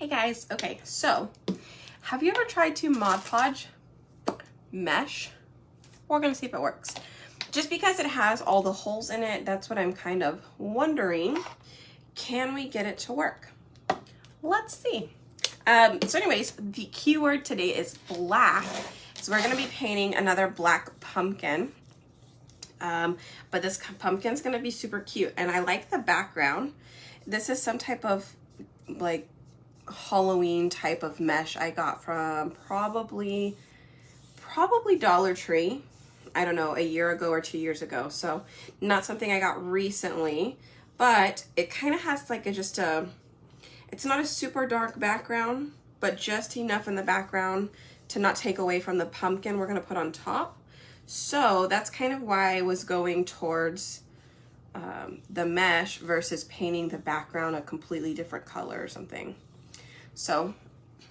Hey guys, okay, so have you ever tried to Mod Podge mesh? We're gonna see if it works. Just because it has all the holes in it, that's what I'm kind of wondering. Can we get it to work? Let's see. So anyways, the keyword today is black. So we're gonna be painting another black pumpkin. But this pumpkin's gonna be super cute, and I like the background. This is some type of like Halloween type of mesh I got from probably Dollar Tree. I don't know, a year ago or 2 years ago. So not something I got recently, but it kind of has like it's not a super dark background, but just enough in the background to not take away from the pumpkin we're gonna put on top. So that's kind of why I was going towards the mesh versus painting the background a completely different color or something. So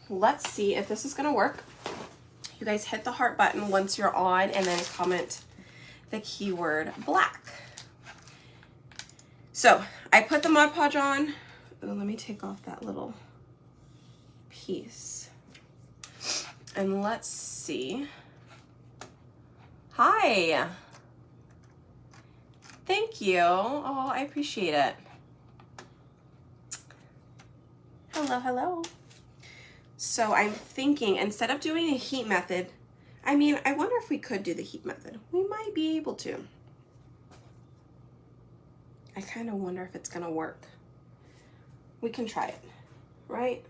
let's see if this is gonna work. You guys hit the heart button once you're on, and then comment the keyword black. So I put the Mod Podge on. Oh, let me take off that little piece. And let's see. Hi. Thank you. Oh, I appreciate it. Hello, hello. So I'm thinking, instead of doing a heat method, I mean, I wonder if we could do the heat method. We might be able to. I kind of wonder if it's gonna work. We can try it, right?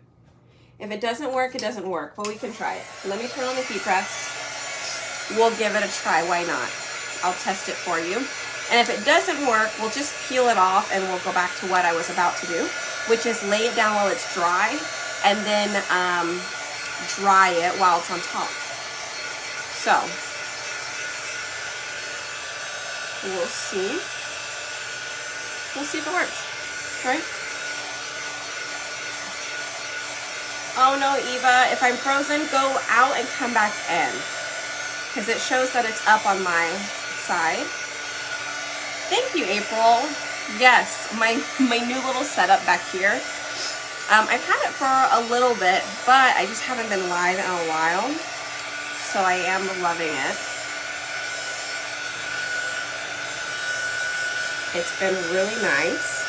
If it doesn't work, it doesn't work, but we can try it. Let me turn on the heat press. We'll give it a try, why not? I'll test it for you. And if it doesn't work, we'll just peel it off and we'll go back to what I was about to do, which is lay it down while it's dry and then dry it while it's on top. So, we'll see. We'll see if it works, right? Oh no, Eva, if I'm frozen, go out and come back in, because it shows that it's up on my side. Thank you, April. Yes, my new little setup back here. I've had it for a little bit, but I just haven't been live in a while, so I am loving it. It's been really nice.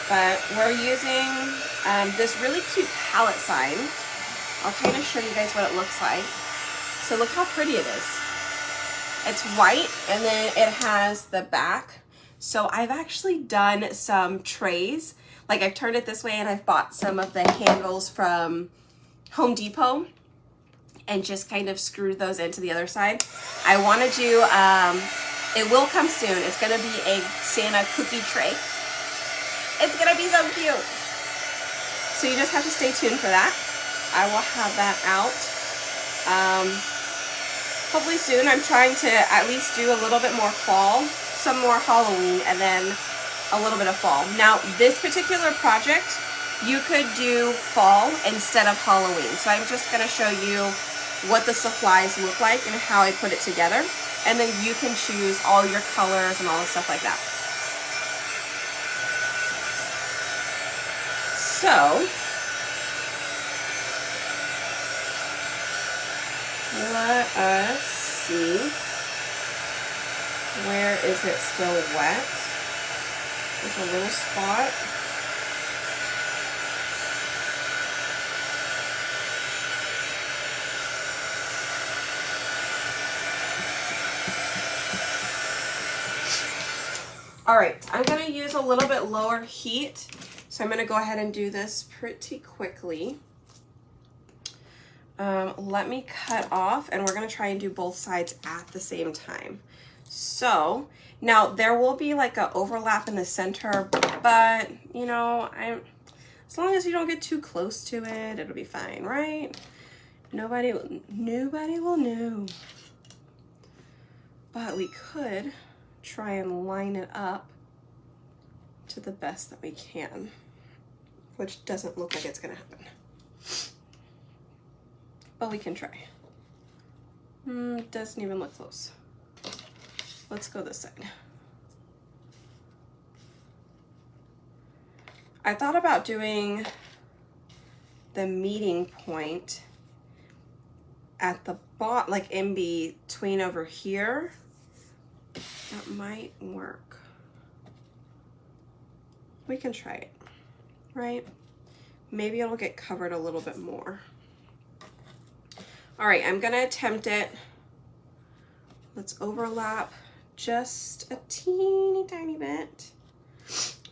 But we're using this really cute palette sign. I'll kind of show you guys what it looks like. So look how pretty it is. It's white, and then it has the back. So I've actually done some trays. Like, I've turned it this way, and I've bought some of the handles from Home Depot and just kind of screwed those into the other side. I want to do, it will come soon. It's going to be a Santa cookie tray. It's going to be so cute. So you just have to stay tuned for that. I will have that out. Hopefully soon. I'm trying to at least do a little bit more fall, some more Halloween, and then a little bit of fall. Now, this particular project, you could do fall instead of Halloween. So I'm just gonna show you what the supplies look like and how I put it together. And then you can choose all your colors and all the stuff like that. So, let us see. Where is it still wet? There's a little spot. All right, I'm gonna use a little bit lower heat. So I'm gonna go ahead and do this pretty quickly. Let me cut off, and we're gonna try and do both sides at the same time. So now there will be like an overlap in the center, but you know, as long as you don't get too close to it, it'll be fine, right? Nobody will know. But we could try and line it up to the best that we can, which doesn't look like it's gonna happen. But we can try. Doesn't even look close. Let's go this side. I thought about doing the meeting point at the bottom, like in between over here. That might work. We can try it, right? Maybe it'll get covered a little bit more. All right, I'm gonna attempt it. Let's overlap just a teeny tiny bit.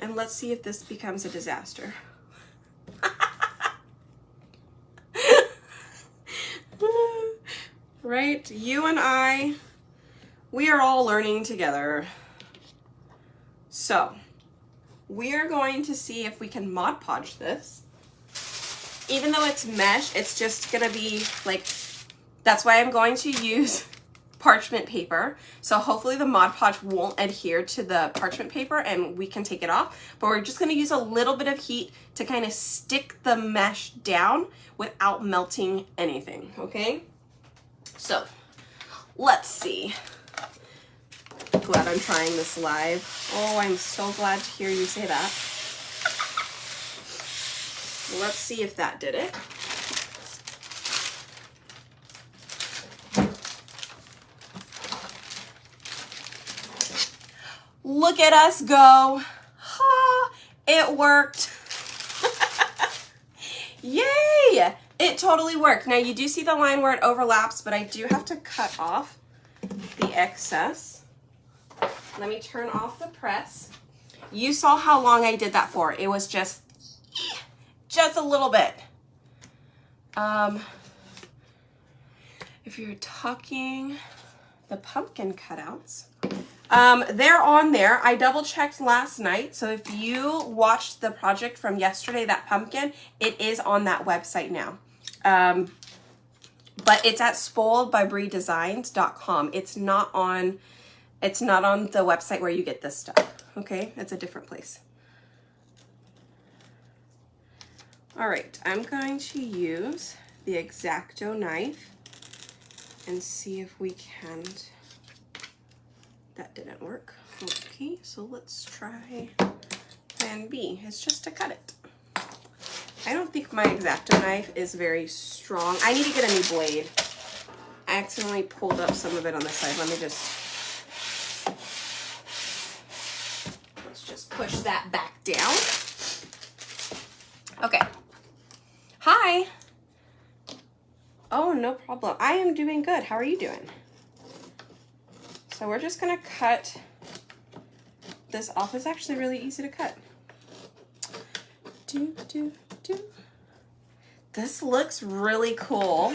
And let's see if this becomes a disaster. Right? You and I, we are all learning together. So, we are going to see if we can Mod Podge this. Even though it's mesh, it's just gonna be like, that's why I'm going to use parchment paper. So hopefully the Mod Podge won't adhere to the parchment paper and we can take it off. But we're just gonna use a little bit of heat to kind of stick the mesh down without melting anything, okay? So let's see. Glad I'm trying this live. Oh, I'm so glad to hear you say that. Let's see if that did it. Look at us go. Ha, it worked. Yay! It totally worked. Now you do see the line where it overlaps, but I do have to cut off the excess. Let me turn off the press. You saw how long I did that for. It was just a little bit. If you're talking the pumpkin cutouts, they're on there. I double checked last night. So if you watched the project from yesterday, that pumpkin, it is on that website now. But it's at spoiledbybriedesigns.com. It's not on the website where you get this stuff. Okay, it's a different place. All right, I'm going to use the X-Acto knife and see if we can. That didn't work. Okay, so let's try plan B. It's just to cut it. I don't think my X-Acto knife is very strong. I need to get a new blade. I accidentally pulled up some of it on the side. Let's just push that back down. Okay. Hi. Oh, no problem. I am doing good. How are you doing? So we're just gonna cut this off. It's actually really easy to cut. This looks really cool.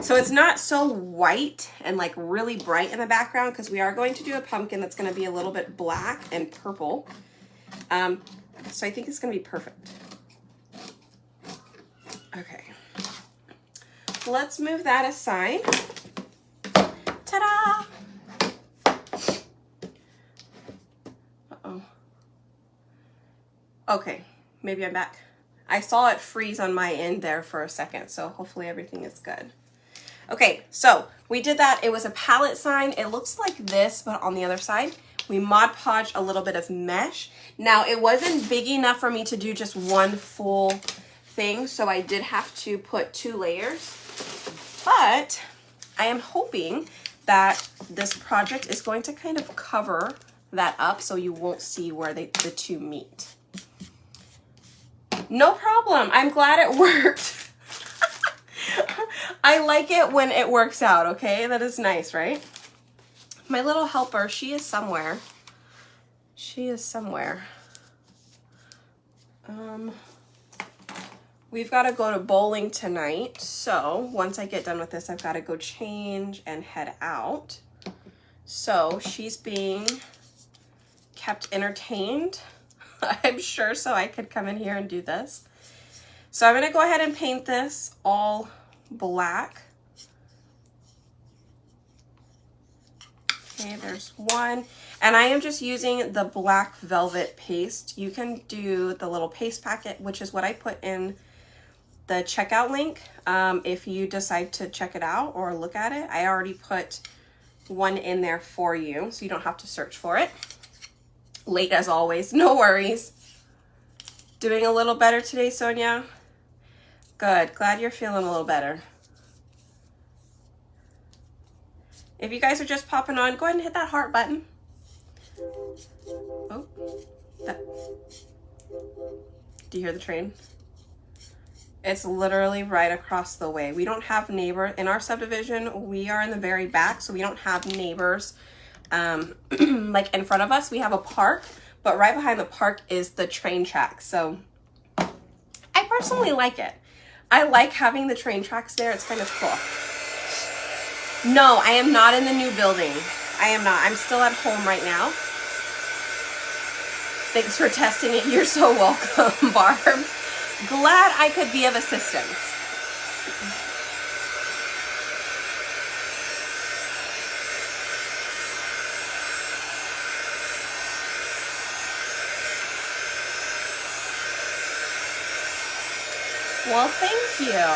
So it's not so white and like really bright in the background because we are going to do a pumpkin that's going to be a little bit black and purple. So I think it's going to be perfect. Okay. Let's move that aside. Ta-da! Uh-oh. Okay, maybe I'm back. I saw it freeze on my end there for a second, so hopefully everything is good. Okay, so we did that. It was a palette sign. It looks like this, but on the other side, we Mod Podged a little bit of mesh. Now, it wasn't big enough for me to do just one full thing, so I did have to put 2 layers. But I am hoping that this project is going to kind of cover that up so you won't see where the 2 meet. No problem. I'm glad it worked. I like it when it works out, okay? That is nice, right? My little helper, she is somewhere. She is somewhere. We've got to go to bowling tonight. So once I get done with this, I've got to go change and head out. So she's being kept entertained, I'm sure, so I could come in here and do this. So I'm going to go ahead and paint this all black. Okay, there's one. And I am just using the black velvet paste. You can do the little paste packet, which is what I put in the checkout link. If you decide to check it out or look at it, I already put one in there for you, so you don't have to search for it. Late as always, no worries. Doing a little better today, Sonia? Good. Glad you're feeling a little better. If you guys are just popping on, go ahead and hit that heart button. Oh, do you hear the train? It's literally right across the way. We don't have neighbors in our subdivision. We are in the very back, so we don't have neighbors like in front of us. We have a park, but right behind the park is the train track. So I personally like it. I like having the train tracks there. It's kind of cool. No, I am not in the new building. I am not. I'm still at home right now. Thanks for testing it. You're so welcome, Barb. Glad I could be of assistance. Well, thank you.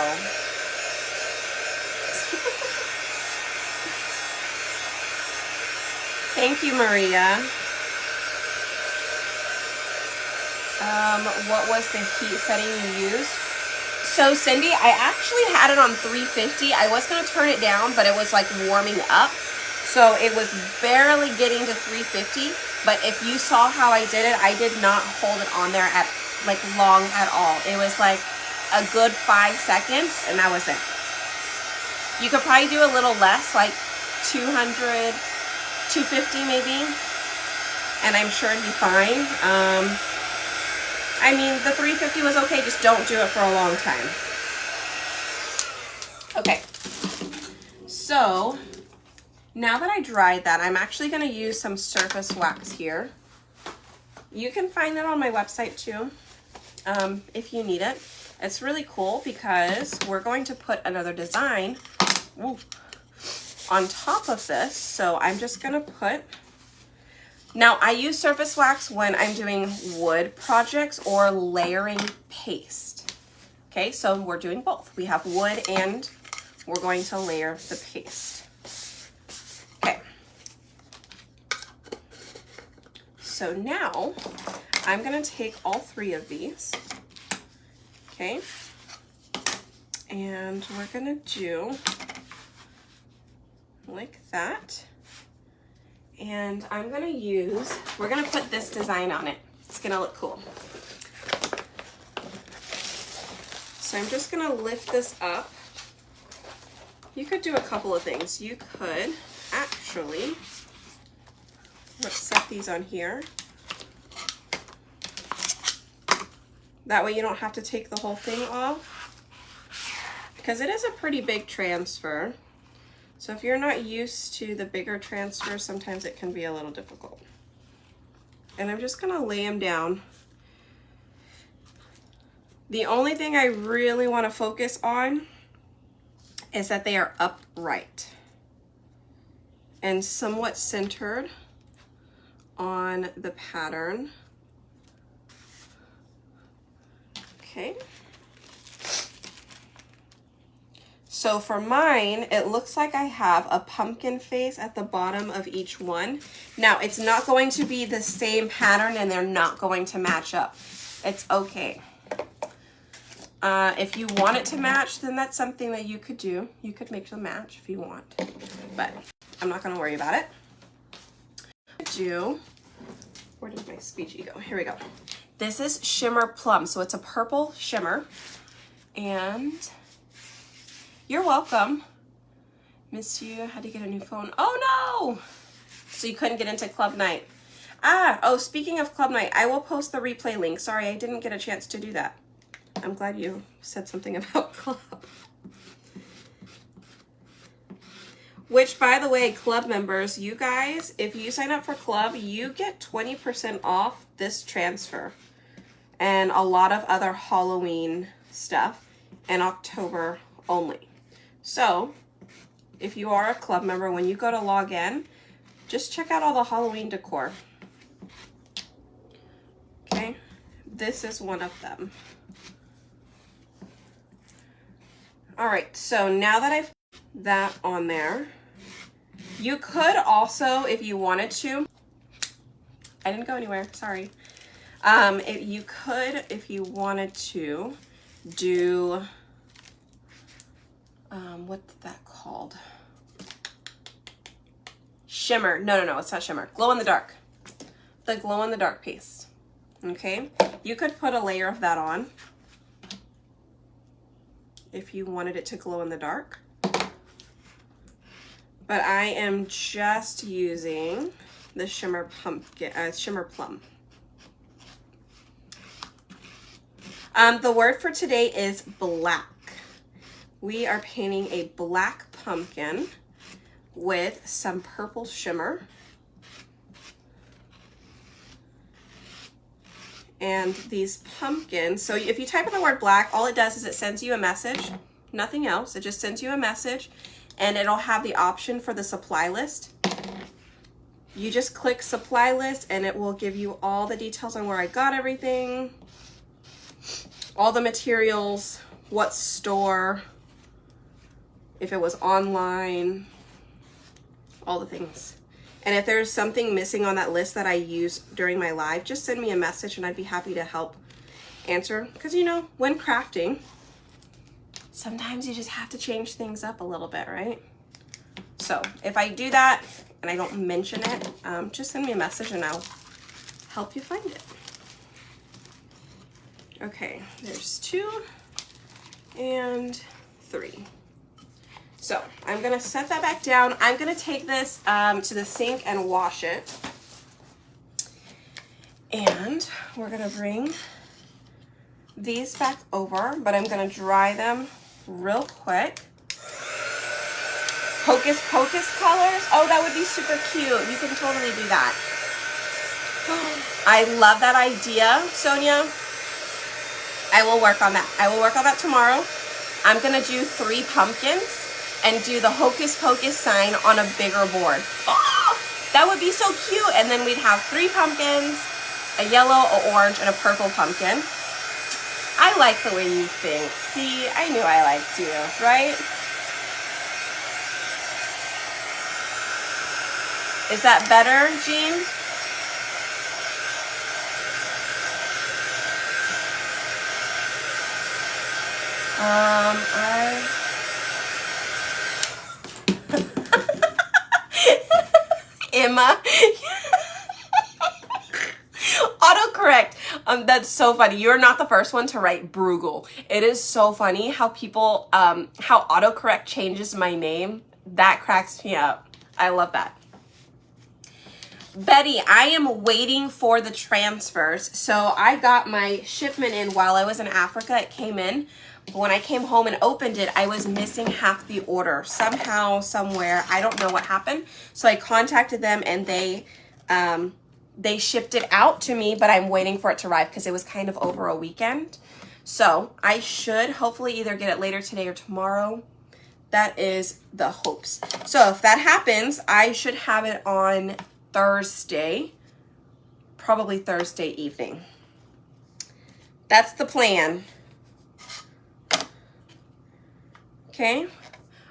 Thank you, Maria. What was the heat setting you used? So Cindy, I actually had it on 350. I was going to turn it down, but it was like warming up. So it was barely getting to 350. But if you saw how I did it, I did not hold it on there at like long at all. It was like a good 5 seconds and that was it. You could probably do a little less, like 200, 250 maybe. And I'm sure it'd be fine. I mean, the 350 was okay, just don't do it for a long time. Okay, so now that I dried that, I'm actually gonna use some surface wax here. You can find that on my website too, if you need it. It's really cool because we're going to put another design on top of this. So I'm just gonna put, now I use surface wax when I'm doing wood projects or layering paste. Okay, so we're doing both. We have wood and we're going to layer the paste. Okay. So now I'm gonna take all 3 of these, okay? And we're gonna do like that. And I'm gonna use, we're gonna put this design on it. It's gonna look cool. So I'm just gonna lift this up. You could do a couple of things. You could actually, let's set these on here. That way you don't have to take the whole thing off, because it is a pretty big transfer. So if you're not used to the bigger transfers, sometimes it can be a little difficult. And I'm just gonna lay them down. The only thing I really wanna focus on is that they are upright and somewhat centered on the pattern. Okay. So for mine, it looks like I have a pumpkin face at the bottom of each one. Now, it's not going to be the same pattern and they're not going to match up. It's okay. If you want it to match, then that's something that you could do. You could make them match if you want, but I'm not gonna worry about it. Where did my speechy go? Here we go. This is Shimmer Plum, so it's a purple shimmer, and you're welcome. Missed you, had to get a new phone. Oh no! So you couldn't get into club night. Oh, speaking of club night, I will post the replay link. Sorry, I didn't get a chance to do that. I'm glad you said something about club. Which, by the way, club members, you guys, if you sign up for club, you get 20% off this transfer and a lot of other Halloween stuff in October only. So if you are a club member, when you go to log in, just check out all the Halloween decor. Okay, this is one of them. All right, so now that I've put that on there, you could also, if you wanted to, I didn't go anywhere, sorry. You could, if you wanted to, do, what's that called? Shimmer. No, it's not shimmer. Glow in the dark. The glow in the dark paste. Okay, you could put a layer of that on if you wanted it to glow in the dark. But I am just using the shimmer plum. The word for today is black. We are painting a black pumpkin with some purple shimmer. And these pumpkins, so if you type in the word black, all it does is it sends you a message, nothing else. It just sends you a message, and it'll have the option for the supply list. You just click supply list and it will give you all the details on where I got everything, all the materials, what store, if it was online, all the things. And if there's something missing on that list that I use during my live, just send me a message and I'd be happy to help answer. Because, you know, when crafting, sometimes you just have to change things up a little bit, right? So if I do that and I don't mention it, just send me a message and I'll help you find it. Okay, there's 2 and 3. So I'm gonna set that back down. I'm gonna take this to the sink and wash it. And we're gonna bring these back over, but I'm gonna dry them real quick. Hocus Pocus colors. Oh, that would be super cute. You can totally do that. I love that idea, Sonia. I will work on that. I will work on that tomorrow. I'm gonna do 3 pumpkins and do the Hocus Pocus sign on a bigger board. Oh, that would be so cute. And then we'd have 3 pumpkins, a yellow, an orange, and a purple pumpkin. I like the way you think. See, I knew I liked you, right? Is that better, Jean? Emma. Autocorrect. That's so funny. You're not the first one to write Bruegel. It is so funny how people, how autocorrect changes my name. That cracks me up. I love that. Betty, I am waiting for the transfers. So I got my shipment in while I was in Africa. It came in. But when I came home and opened it, I was missing half the order. Somehow, somewhere, I don't know what happened. So I contacted them and they shipped it out to me, but I'm waiting for it to arrive because it was kind of over a weekend. So I should hopefully either get it later today or tomorrow. That is the hopes. So if that happens, I should have it on Thursday, probably Thursday evening. That's the plan. Okay.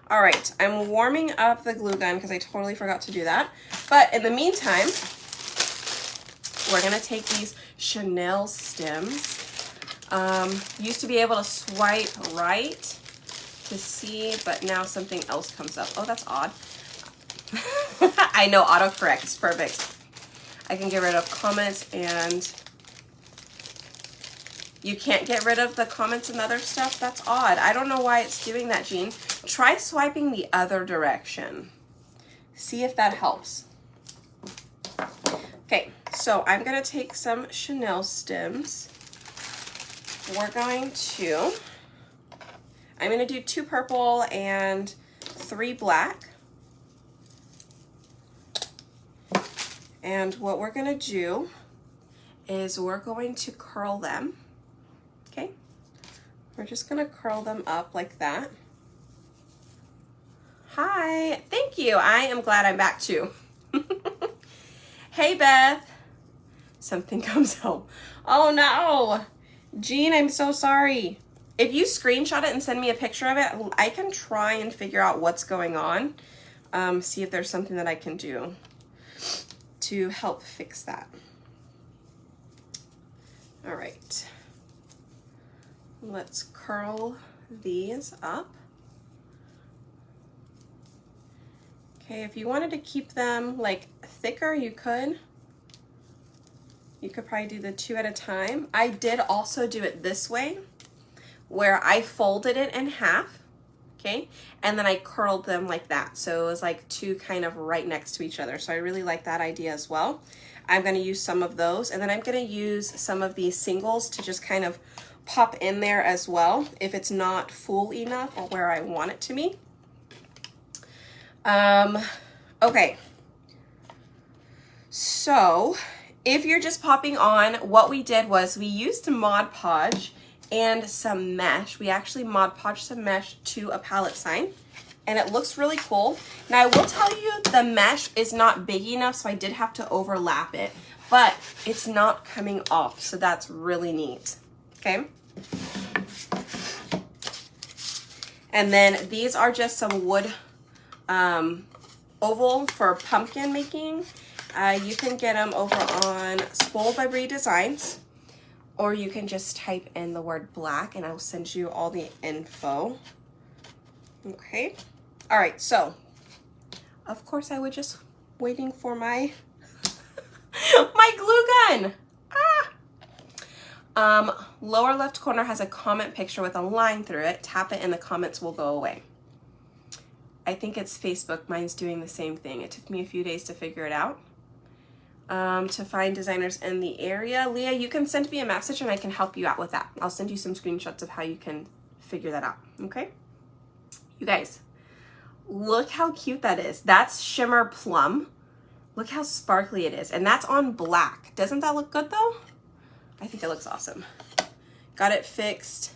All right. I'm warming up the glue gun because I totally forgot to do that. But in the meantime, we're going to take these Chanel stems. Used to be able to swipe right to see, but now something else comes up. Oh, that's odd. I know, autocorrect is perfect. I can get rid of comments, and you can't get rid of the comments and other stuff. That's odd. I don't know why it's doing that, Jean. Try swiping the other direction. See if that helps. Okay, so I'm gonna take some Chanel stems. I'm gonna do 2 purple and 3 black. And what we're gonna do is we're going to curl them. Okay, we're just gonna curl them up like that. Hi, thank you. I am glad I'm back too. Hey, Beth. Something comes home. Oh no, Jean, I'm so sorry. If you screenshot it and send me a picture of it, I can try and figure out what's going on. See if there's something that I can do to help fix that. All right. Let's curl these up. Okay, if you wanted to keep them like thicker, you could. You could probably do the 2 at a time. I did also do it this way, where I folded it in half, okay? And then I curled them like that. So it was like 2 kind of right next to each other. So I really like that idea as well. I'm gonna use some of those, and then I'm gonna use some of these singles to just kind of pop in there as well, if it's not full enough or where I want it to be. Okay. So if you're just popping on, what we did was we used Mod Podge and some mesh. We actually Mod Podge some mesh to a palette sign, and it looks really cool. Now I will tell you the mesh is not big enough, so I did have to overlap it, but it's not coming off, so that's really neat, okay? And then these are just some wood oval for pumpkin making. You can get them over on Spoiled by Brie Designs, or you can just type in the word black and I'll send you all the info. Okay. All right. So of course I was just waiting for my, my glue gun. Lower left corner has a comment picture with a line through it. Tap it and the comments will go away. I think it's Facebook. Mine's doing the same thing. It took me a few days to figure it out. To find designers in the area. Leah, you can send me a message and I can help you out with that. I'll send you some screenshots of how you can figure that out, okay? You guys, look how cute that is. That's Shimmer Plum. Look how sparkly it is. And that's on black. Doesn't that look good though? I think it looks awesome. Got it fixed.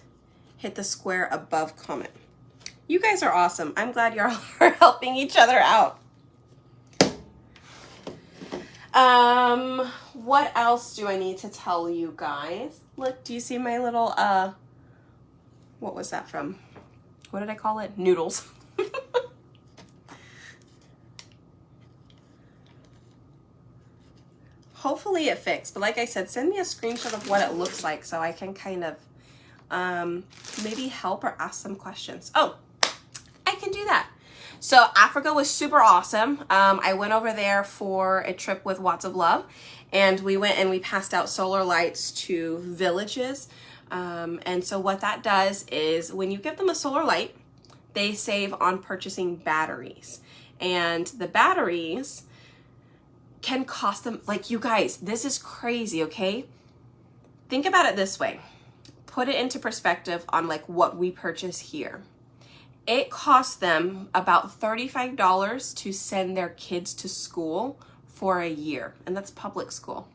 Hit the square above comment. You guys are awesome. I'm glad y'all are helping each other out. What else do I need to tell you guys? Look, do you see my little, what was that from? What did I call it? Noodles. Hopefully it fixed, but like I said, send me a screenshot of what it looks like so I can kind of, maybe help or ask some questions. Oh, I can do that. So Africa was super awesome. I went over there for a trip with Watts of Love, and we went and we passed out solar lights to villages. And so what that does is when you give them a solar light, they save on purchasing batteries. And the batteries can cost them, like, you guys, this is crazy, okay? Think about it this way. Put it into perspective on like what we purchase here. It costs them about $35 to send their kids to school for a year. And that's public school.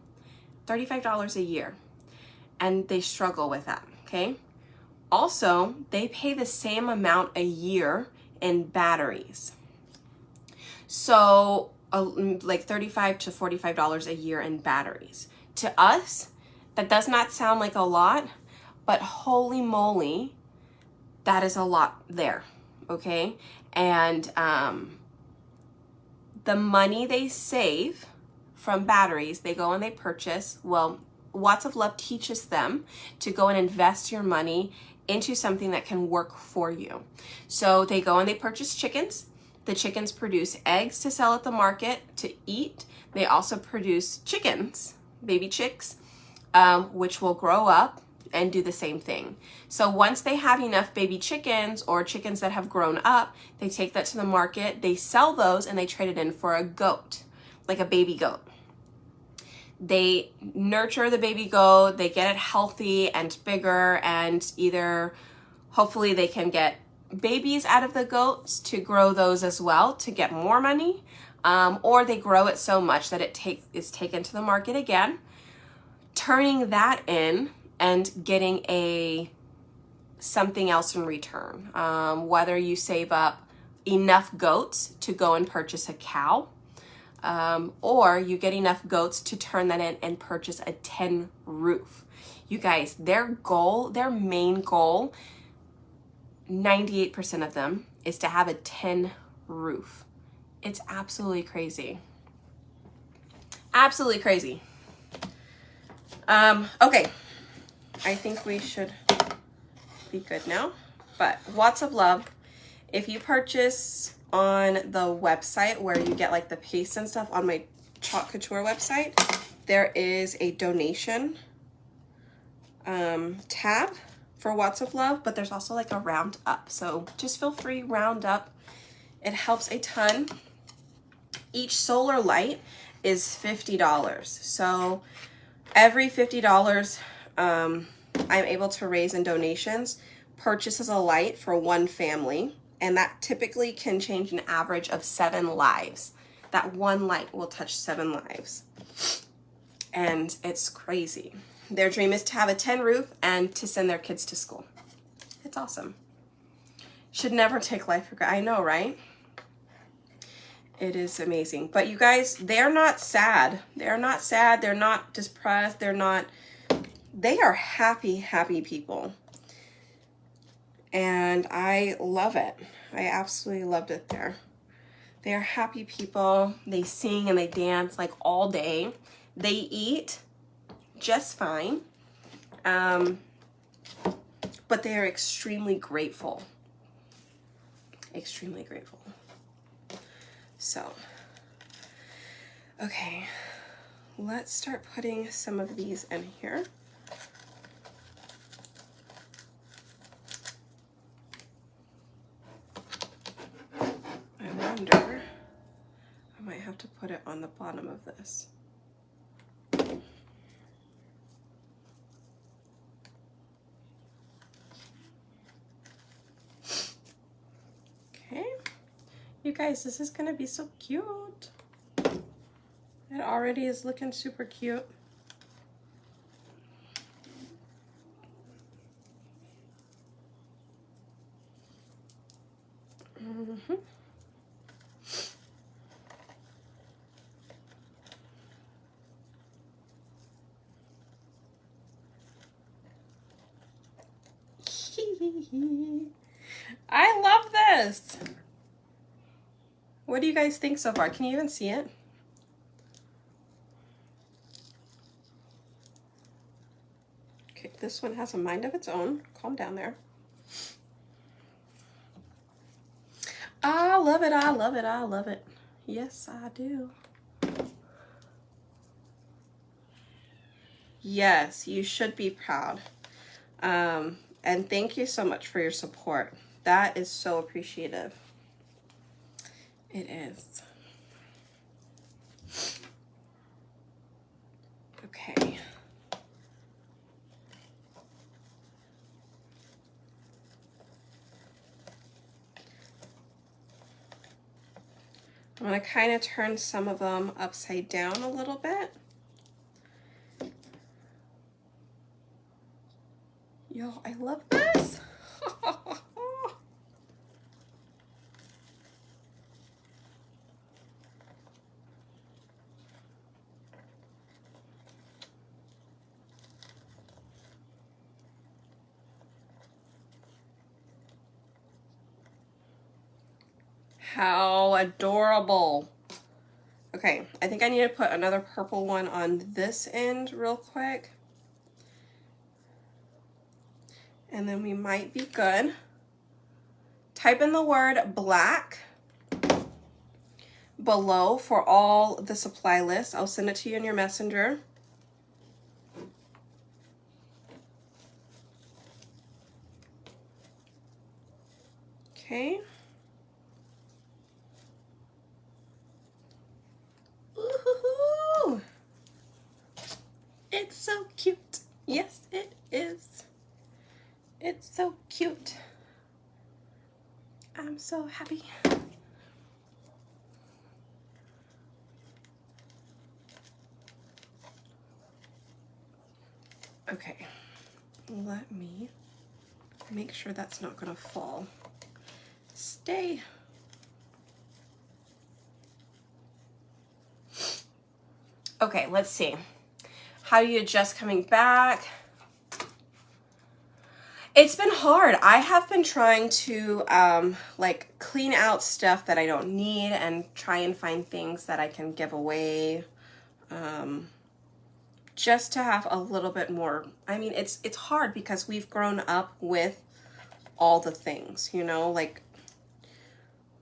$35 a year. And they struggle with that, okay? Also, they pay the same amount a year in batteries. So like $35 to $45 a year in batteries. To us, that does not sound like a lot, but holy moly, that is a lot there. Okay, and the money they save from batteries, they go and they purchase. Well, Watts of Love teaches them to go and invest your money into something that can work for you. So they go and they purchase chickens. The chickens produce eggs to sell at the market to eat. They also produce chickens, baby chicks, which will grow up and do the same thing. So once they have enough baby chickens or chickens that have grown up, they take that to the market, they sell those, and they trade it in for a goat, like a baby goat. They nurture the baby goat, they get it healthy and bigger, and either hopefully they can get babies out of the goats to grow those as well to get more money, or they grow it so much that it is taken to the market again, turning that in and getting something else in return. Whether you save up enough goats to go and purchase a cow, or you get enough goats to turn that in and purchase a tin roof. You guys, their main goal, 98% of them, is to have a tin roof. It's absolutely crazy. Absolutely crazy. Okay. I think we should be good now. But Watts of Love, if you purchase on the website where you get like the paste and stuff, on my Chalk Couture website, there is a donation tab for Watts of Love, but there's also like a round up. So just feel free, round up. It helps a ton. Each solar light is $50. So every $50 I'm able to raise in donations purchases a light for one family, and that typically can change an average of 7 lives. That one light will touch 7 lives, and it's crazy. Their dream is to have a tin roof and to send their kids to school. It's awesome. Should never take life for granted. I know, right? It is amazing. But you guys, they're not sad. They're not sad. They're not depressed. They are happy, happy people. And I love it. I absolutely loved it there. They are happy people. They sing and they dance like all day. They eat just fine. But they are extremely grateful. Extremely grateful. So, okay, let's start putting some of these in here. I wonder, I might have to put it on the bottom of this. Okay, you guys, this is gonna be so cute. It already is looking super cute. Mm-hmm. I love this. What do you guys think so far? Can you even see it? Okay, this one has a mind of its own. Calm down there. I love it, I love it, I love it. Yes, I do. Yes, you should be proud. And thank you so much for your support. That is so appreciative. It is. Okay. I'm going to kind of turn some of them upside down a little bit. Yo, I love this. How adorable. Okay, I think I need to put another purple one on this end real quick. And then we might be good. Type in the word black below for all the supply lists. I'll send it to you in your messenger. Okay. Ooh, it's so cute. Yes, it is. It's so cute. I'm so happy. Okay, let me make sure that's not gonna fall. Stay. Okay, let's see. How do you adjust coming back? It's been hard. I have been trying to like clean out stuff that I don't need and try and find things that I can give away. just to have a little bit more. I mean, it's hard because we've grown up with all the things, you know, like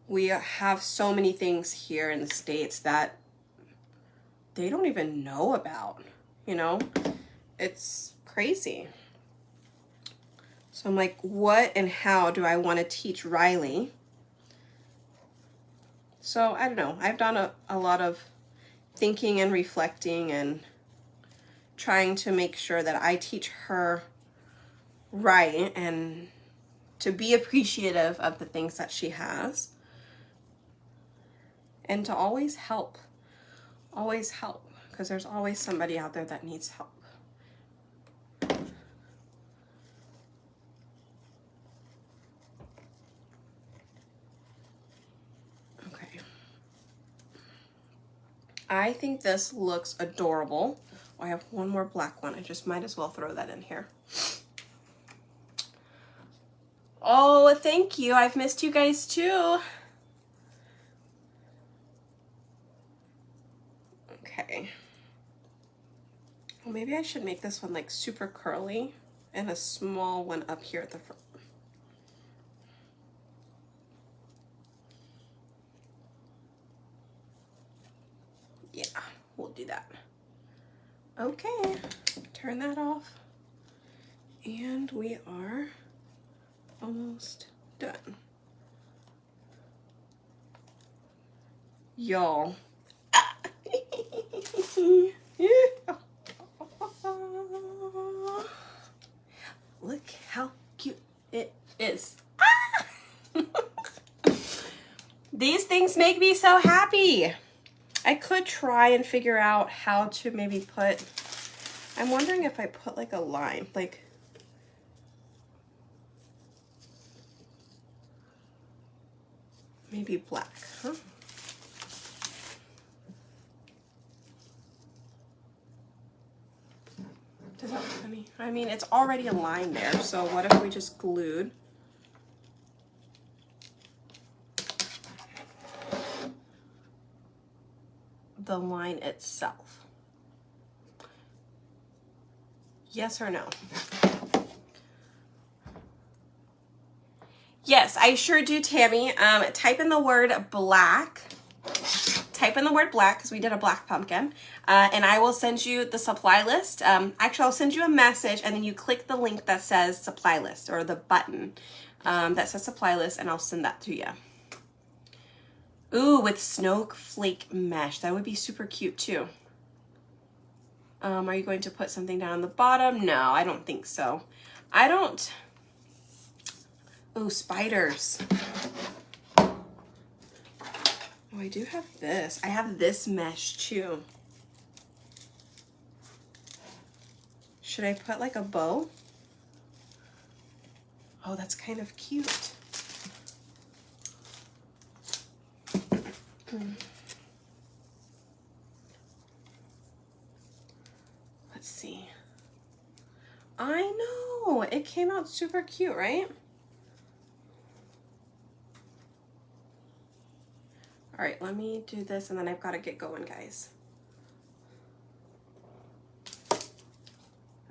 we have so many things here in the States that they don't even know about, you know? It's crazy. So I'm like, what and how do I want to teach Riley? So I don't know. I've done a lot of thinking and reflecting and trying to make sure that I teach her right and to be appreciative of the things that she has and to always help, because there's always somebody out there that needs help. Okay. I think this looks adorable. Oh, I have one more black one. I just might as well throw that in here. Oh, thank you. I've missed you guys too. Okay. Well, maybe I should make this one like super curly and a small one up here at the front. Yeah, we'll do that. Okay, turn that off. And we are almost done. Y'all. Look how cute it is. These things make me so happy. I could try and figure out how to maybe put, I'm wondering if I put like a line, like maybe black, huh? Does that look funny? I mean, it's already a line there, so what if we just glued the line itself? Yes or no? Yes, I sure do, Tammy. Type in the word black. Type in the word black because we did a black pumpkin. And I will send you the supply list. Actually, I'll send you a message and then you click the link that says supply list or the button that says supply list and I'll send that to you. Ooh, with snowflake mesh. That would be super cute too. Are you going to put something down on the bottom? No, I don't think so. I don't. Ooh, spiders. Oh, I do have this. I have this mesh too. Should I put like a bow? Oh, that's kind of cute. Let's see. I know, it came out super cute, right? All right, let me do this and then I've got to get going, guys.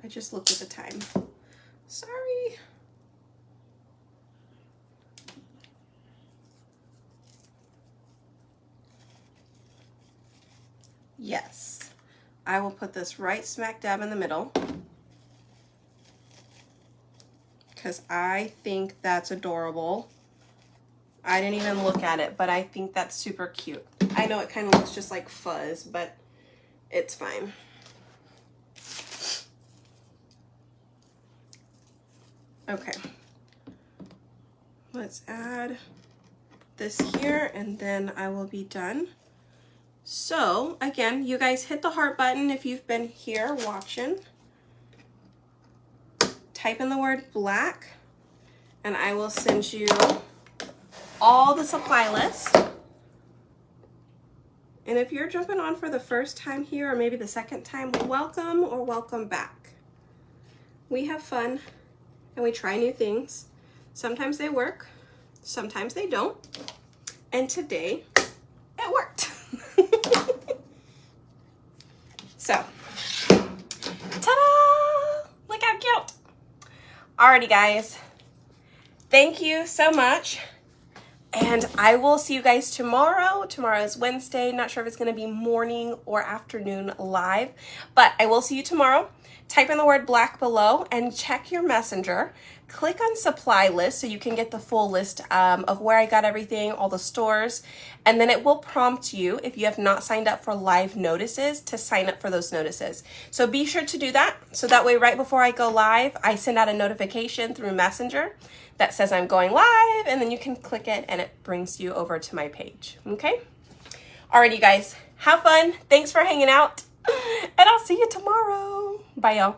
I just looked at the time. Sorry. Yes, I will put this right smack dab in the middle because I think that's adorable. I didn't even look at it, but I think that's super cute. I know it kind of looks just like fuzz, but it's fine. Okay, let's add this here and then I will be done. So again, you guys hit the heart button if you've been here watching. Type in the word black and I will send you all the supply list. And if you're jumping on for the first time here or maybe the second time, welcome or welcome back. We have fun and we try new things. Sometimes they work, sometimes they don't. And today it worked. So Alrighty, guys. Thank you so much. And I will see you guys tomorrow. Tomorrow is Wednesday. Not sure if it's going to be morning or afternoon live, but I will see you tomorrow. Type in the word black below and check your messenger. Click on supply list so you can get the full list of where I got everything, all the stores, and then it will prompt you if you have not signed up for live notices to sign up for those notices. So be sure to do that. So that way right before I go live, I send out a notification through Messenger that says I'm going live, and then you can click it and it brings you over to my page, okay? Alrighty, you guys, have fun. Thanks for hanging out, and I'll see you tomorrow. Bye, y'all.